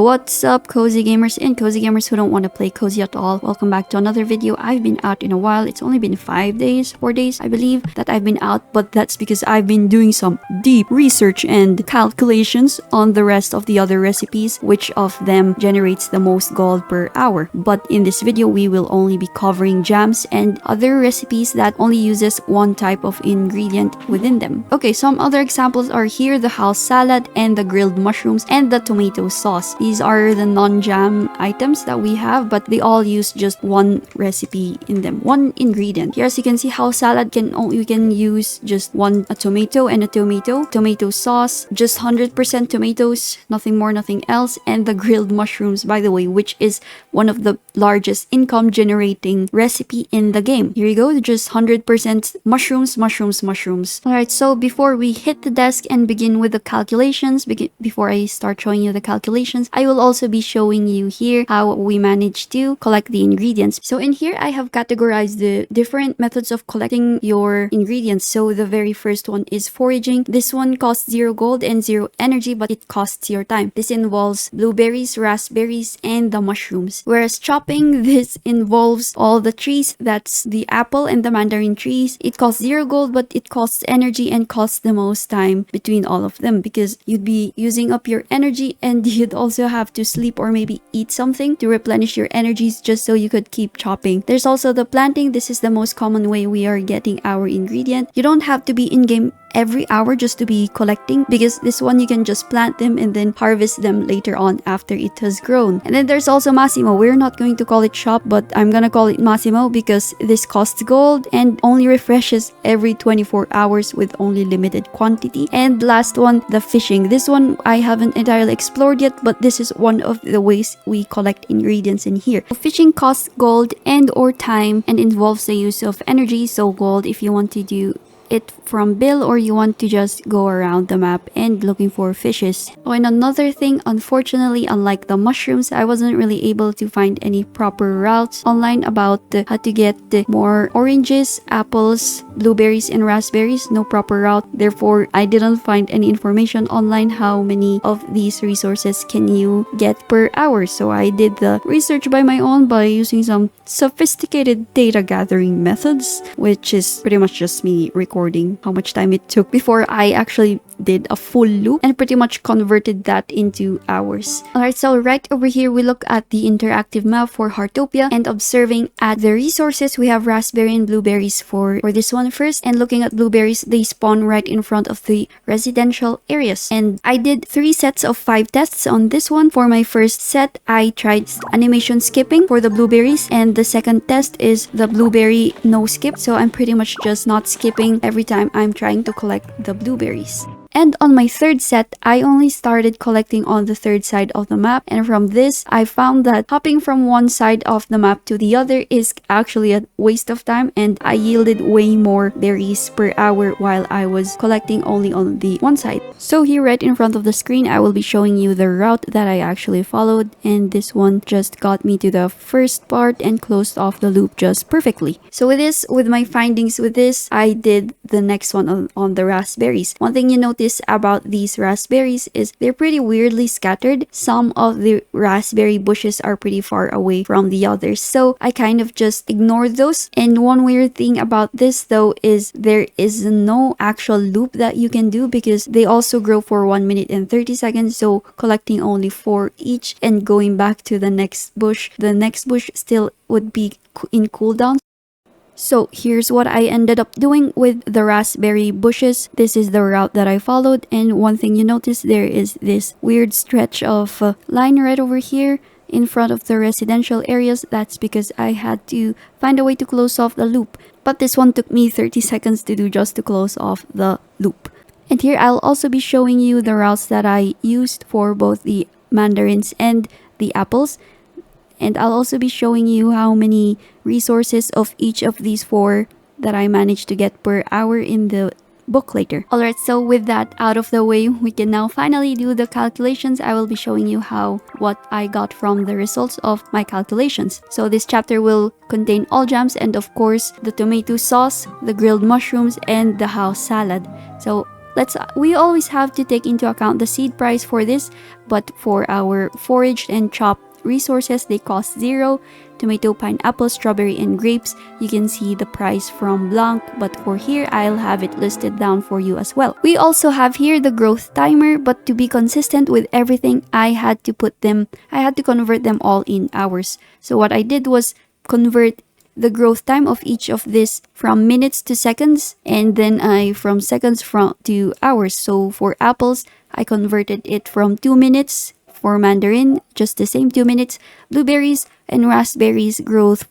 What's up, cozy gamers and cozy gamers who don't want to play cozy at all? Welcome back to another video. I've been out in a while. It's only been 4 days I believe that I've been out, but that's because I've been doing some deep research and calculations on the rest of the other recipes, which of them generates the most gold per hour. But in this video we will only be covering jams and other recipes that only uses one type of ingredient within them. Okay, some other examples are here: the house salad and the grilled mushrooms and the tomato sauce. These are the non-jam items that we have, but they all use just one recipe in them, one ingredient. Here, as you can see, house salad we can use just a tomato and a tomato sauce, just 100% tomatoes, nothing more, nothing else. And the grilled mushrooms, by the way, which is one of the largest income generating recipe in the game. Here you go, just 100% mushrooms. Alright, so before we hit the desk and begin with the calculations, before I start showing you the calculations, I will also be showing you here how we managed to collect the ingredients. So in here, I have categorized the different methods of collecting your ingredients. So the very first one is foraging. This one costs 0 gold and 0 energy, but it costs your time. This involves blueberries, raspberries, and the mushrooms. Whereas chopping, this involves all the trees. That's the apple and the mandarin trees. It costs 0 gold, but it costs energy and costs the most time between all of them, because you'd be using up your energy and you'd also have to sleep or maybe eat something to replenish your energies just so you could keep chopping. There's also the planting. This is the most common way we are getting our ingredient. You don't have to be in game every hour just to be collecting, because this one you can just plant them and then harvest them later on after it has grown. And then there's also Massimo. We're not going to call it shop, but I'm gonna call it Massimo because this costs gold and only refreshes every 24 hours with only limited quantity. And last one, the fishing. This one I haven't entirely explored yet, but this is one of the ways we collect ingredients in here. Fishing costs gold and or time and involves the use of energy. So gold if you want to do it from bill, or you want to just go around the map and looking for fishes. Oh, and another thing, unfortunately, unlike the mushrooms, I wasn't really able to find any proper routes online about how to get more oranges, apples, blueberries, and raspberries. No proper route. Therefore, I didn't find any information online how many of these resources can you get per hour. So I did the research by my own by using some sophisticated data gathering methods, which is pretty much just me recording how much time it took before I actually did a full loop and pretty much converted that into hours. Alright, so right over here we look at the interactive map for Heartopia and observing at the resources. We have raspberry and blueberries for this one first, and looking at blueberries, they spawn right in front of the residential areas. And I did 3 sets of 5 tests on this one. For my first set, I tried animation skipping for the blueberries, and the second test is the blueberry no skip. So I'm pretty much just not skipping every time I'm trying to collect the blueberries. And on my third set, I only started collecting on the third side of the map, and from this, I found that hopping from one side of the map to the other is actually a waste of time, and I yielded way more berries per hour while I was collecting only on the one side. So here right in front of the screen, I will be showing you the route that I actually followed, and this one just got me to the first part and closed off the loop just perfectly. So with my findings with this, I did the next one on the raspberries. One thing you notice about these raspberries is they're pretty weirdly scattered. Some of the raspberry bushes are pretty far away from the others, so I kind of just ignored those. And one weird thing about this though is there is no actual loop that you can do, because they also grow for 1 minute and 30 seconds, so collecting only 4 each and going back to the next bush still would be in cooldown. So here's what I ended up doing with the raspberry bushes. This is the route that I followed, and one thing you notice, there is this weird stretch of line right over here in front of the residential areas. That's because I had to find a way to close off the loop. But this one took me 30 seconds to do just to close off the loop. And here I'll also be showing you the routes that I used for both the mandarins and the apples. And I'll also be showing you how many resources of each of these 4 that I managed to get per hour in the book later. Alright, so with that out of the way, we can now finally do the calculations. I will be showing you what I got from the results of my calculations. So this chapter will contain all jams and of course the tomato sauce, the grilled mushrooms, and the house salad. So we always have to take into account the seed price for this, but for our foraged and chopped resources, they cost 0. Tomato, pineapple, strawberry, and grapes, you can see the price from blank, but for here, I'll have it listed down for you as well. We also have here the growth timer, but to be consistent with everything, I had to convert them all in hours. So what I did was convert the growth time of each of this from minutes to seconds, and then from seconds to hours. So for apples, I converted it from 2 minutes. For mandarin, just the same 2 minutes. Blueberries and raspberries grows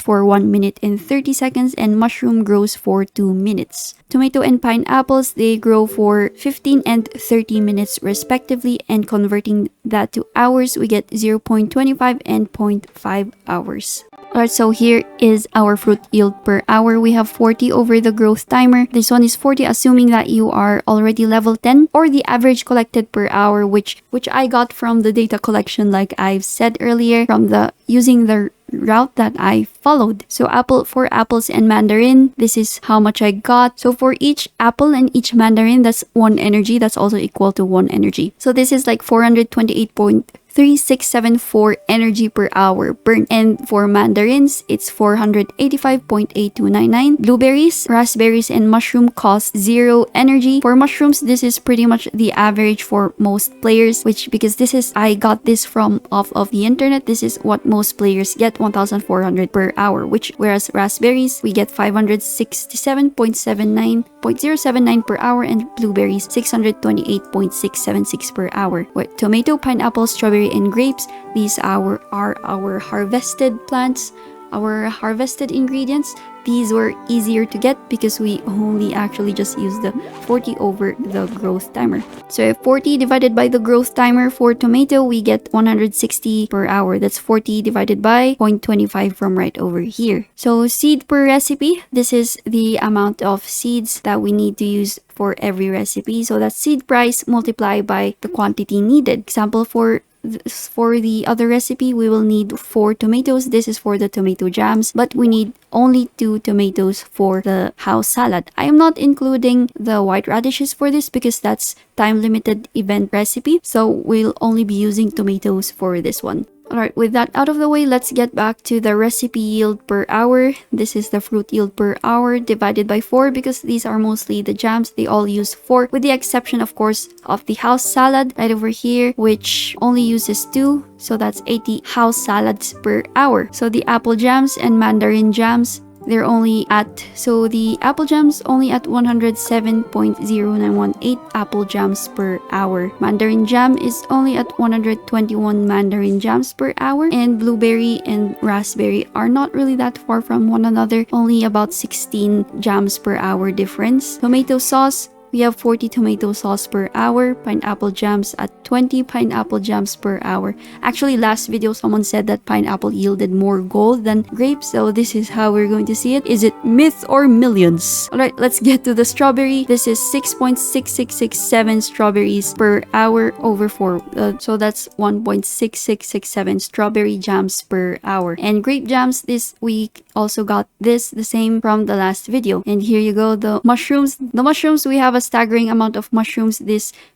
for 1 minute and 30 seconds, and mushroom grows for 2 minutes. Tomato and pineapples, they grow for 15 and 30 minutes respectively, and converting that to hours, we get 0.25 and 0.5 hours. Alright, so here is our fruit yield per hour. We have 40 over the growth timer. This one is 40 assuming that you are already level 10, or the average collected per hour, which I got from the data collection like I've said earlier, from using the route that I followed. So for apples and mandarin, this is how much I got. So for each apple and each mandarin, that's 1 energy. That's also equal to 1 energy. So this is like 428.3674 energy per hour burn. And for mandarins, it's 485.8299. Blueberries, raspberries, and mushroom cost 0 energy. For mushrooms, this is pretty much the average for most players, because I got this off of the internet. This is what most players get, 1,400 per hour, whereas raspberries, we get 567.079 per hour, and blueberries 628.676 per hour. With tomato, pineapple, strawberry, and grapes, these are our harvested plants, our harvested ingredients. These were easier to get because we only actually just used the 40 over the growth timer. So if 40 divided by the growth timer for tomato, we get 160 per hour. That's 40 divided by 0.25 from right over here. So seed per recipe, this is the amount of seeds that we need to use for every recipe. So that's seed price multiplied by the quantity needed. Example, for the other recipe, we will need 4 tomatoes. This is for the tomato jams, but we need only 2 tomatoes for the house salad. I am not including the white radishes for this because that's time limited event recipe, so we'll only be using tomatoes for this one. Alright, with that out of the way, let's get back to the recipe yield per hour. This is the fruit yield per hour divided by 4 because these are mostly the jams. They all use 4, with the exception, of course, of the house salad right over here, which only uses 2. So that's 80 house salads per hour. So the apple jams and mandarin jams, they're only at, so the apple jams only at 107.0918 apple jams per hour. Mandarin jam is only at 121 mandarin jams per hour, and blueberry and raspberry are not really that far from one another, only about 16 jams per hour difference. Tomato sauce, we have 40 tomato sauce per hour. Pineapple jams at 20 pineapple jams per hour. Actually, last video someone said that pineapple yielded more gold than grapes, so this is how we're going to see it. Is it myth or millions? Alright, let's get to the strawberry. This is 6.6667 strawberries per hour over 4. So that's 1.6667 strawberry jams per hour. And grape jams, this week also got the same from the last video. And here you go, the mushrooms, we have a staggering amount of mushrooms.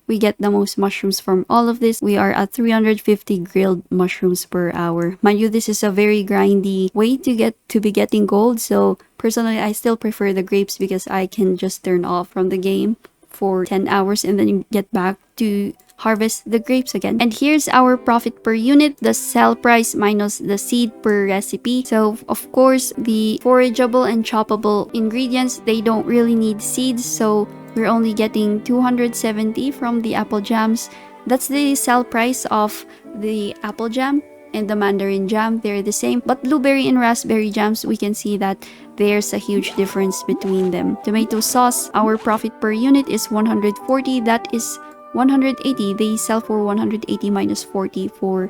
We get the most mushrooms from all of this. We are at 350 grilled mushrooms per hour. Mind you, this is a very grindy way to be getting gold. So personally, I still prefer the grapes because I can just turn off from the game for 10 hours and then get back to harvest the grapes again. And here's our profit per unit, the sell price minus the seed per recipe. So of course, the forageable and choppable ingredients, they don't really need seeds, so we're only getting 270 from the apple jams. That's the sell price of the apple jam, and the mandarin jam, they're the same. But blueberry and raspberry jams, we can see that there's a huge difference between them. Tomato sauce, our profit per unit is 140. That is 180. They sell for 180 minus 40 for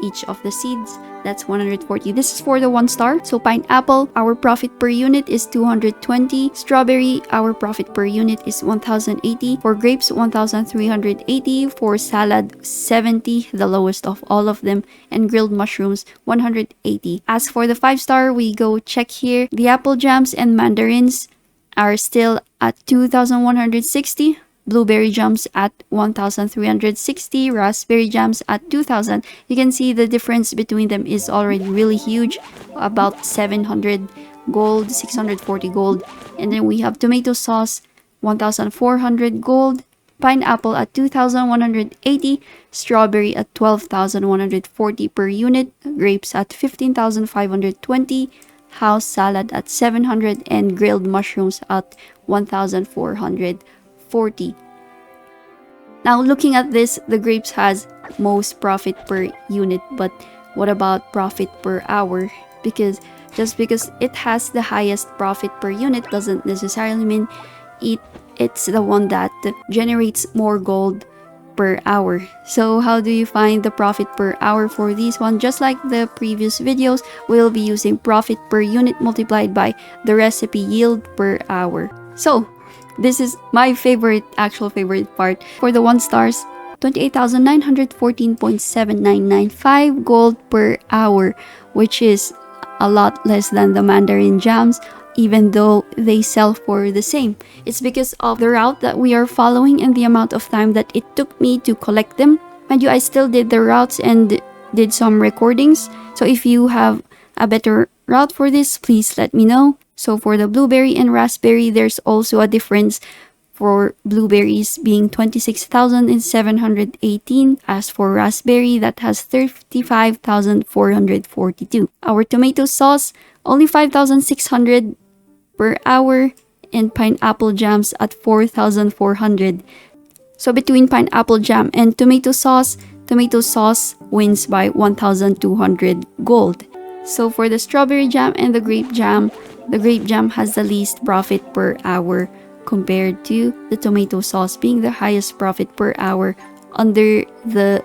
each of the seeds. That's 140. This is for the 1 star. So pineapple, our profit per unit is 220. Strawberry, our profit per unit is 1080. For grapes, 1380. For salad, 70, the lowest of all of them. And grilled mushrooms, 180. As for the 5 star, we go check here. The apple jams and mandarins are still at 2160. blueberry jams at 1,360, raspberry jams at 2,000. You can see the difference between them is already really huge, about 700 gold, 640 gold. And then we have tomato sauce, 1,400 gold, pineapple at 2,180, strawberry at 12,140 per unit, grapes at 15,520, house salad at 700, and grilled mushrooms at 1,440. Now looking at this, the grapes has most profit per unit, but what about profit per hour? Because just because it has the highest profit per unit doesn't necessarily mean it's the one that generates more gold per hour. So how do you find the profit per hour for this one? Just like the previous videos, we'll be using profit per unit multiplied by the recipe yield per hour. So this is my actual favorite part. For the 1 stars, 28,914.7995 gold per hour, which is a lot less than the mandarin jams, even though they sell for the same. It's because of the route that we are following and the amount of time that it took me to collect them. Mind you, I still did the routes and did some recordings. So if you have a better route for this, please let me know. So for the blueberry and raspberry, there's also a difference for blueberries being 26,718. As for raspberry, that has 35,442. Our tomato sauce, only 5,600 per hour, and pineapple jams at 4,400. So between pineapple jam and tomato sauce wins by 1,200 gold. So for the strawberry jam and the grape jam has the least profit per hour compared to the tomato sauce being the highest profit per hour under the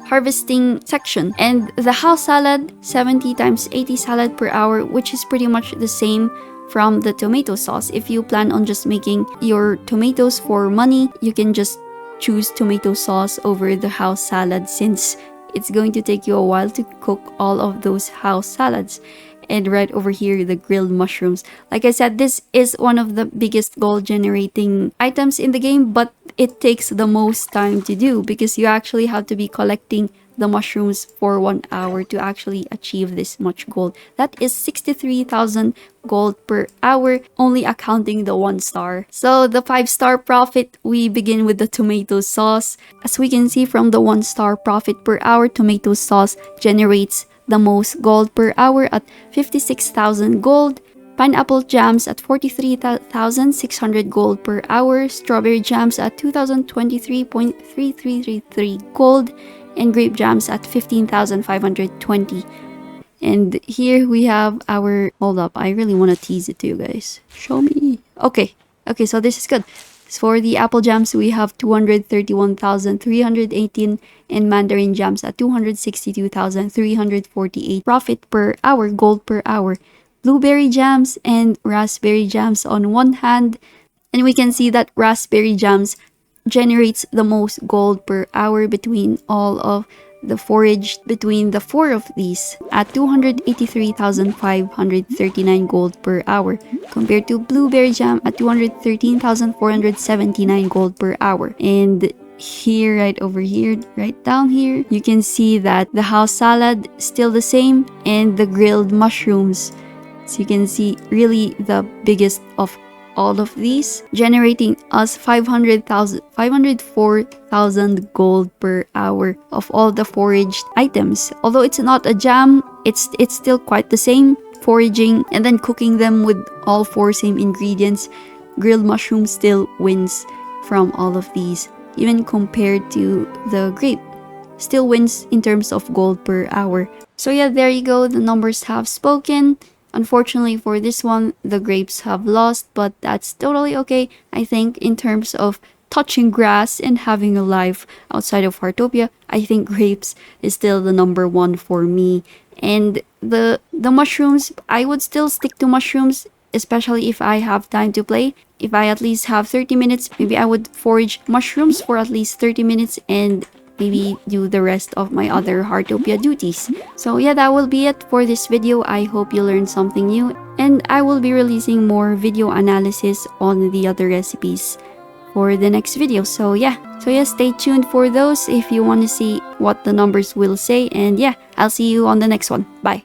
harvesting section. And the house salad, 70 times 80 salad per hour, which is pretty much the same from the tomato sauce. If you plan on just making your tomatoes for money, you can just choose tomato sauce over the house salad, since it's going to take you a while to cook all of those house salads. And right over here, the grilled mushrooms. Like I said, this is one of the biggest gold generating items in the game, but it takes the most time to do because you actually have to be collecting the mushrooms for 1 hour to actually achieve this much gold. That is 63,000 gold per hour, only accounting the 1 star. So the 5-star profit, we begin with the tomato sauce. As we can see from the 1 star profit per hour, tomato sauce generates the most gold per hour at 56,000 gold. Pineapple jams at 43,600 gold per hour. Strawberry jams at 2,023.3333 gold. And grape jams at 15,520. And here we have our... Hold up, I really want to tease it to you guys. Show me. Okay, so this is good. For the apple jams, we have 231,318, and mandarin jams at 262,348 profit per hour, gold per hour. Blueberry jams and raspberry jams on one hand, and we can see that raspberry jams generates the most gold per hour between all of the forage, between the 4 of these, at 283,539 gold per hour, compared to blueberry jam at 213,479 gold per hour. And here, right over here, right down here, you can see that the house salad still the same, and the grilled mushrooms. So you can see really the biggest of all of these, generating us 504,000 gold per hour of all the foraged items. Although it's not a jam, it's still quite the same. Foraging and then cooking them with all 4 same ingredients, grilled mushroom still wins from all of these, even compared to the grape. Still wins in terms of gold per hour. So yeah, there you go. The numbers have spoken. Unfortunately for this one, the grapes have lost, but that's totally okay. I think in terms of touching grass and having a life outside of Heartopia, I think grapes is still the number 1 for me. And the mushrooms, I would still stick to mushrooms, especially if I have time to play. If I at least have 30 minutes, maybe I would forage mushrooms for at least 30 minutes and maybe do the rest of my other Heartopia duties. So yeah, that will be it for this video. I hope you learned something new, and I will be releasing more video analysis on the other recipes for the next video. So yeah, stay tuned for those if you want to see what the numbers will say. And yeah, I'll see you on the next one. Bye.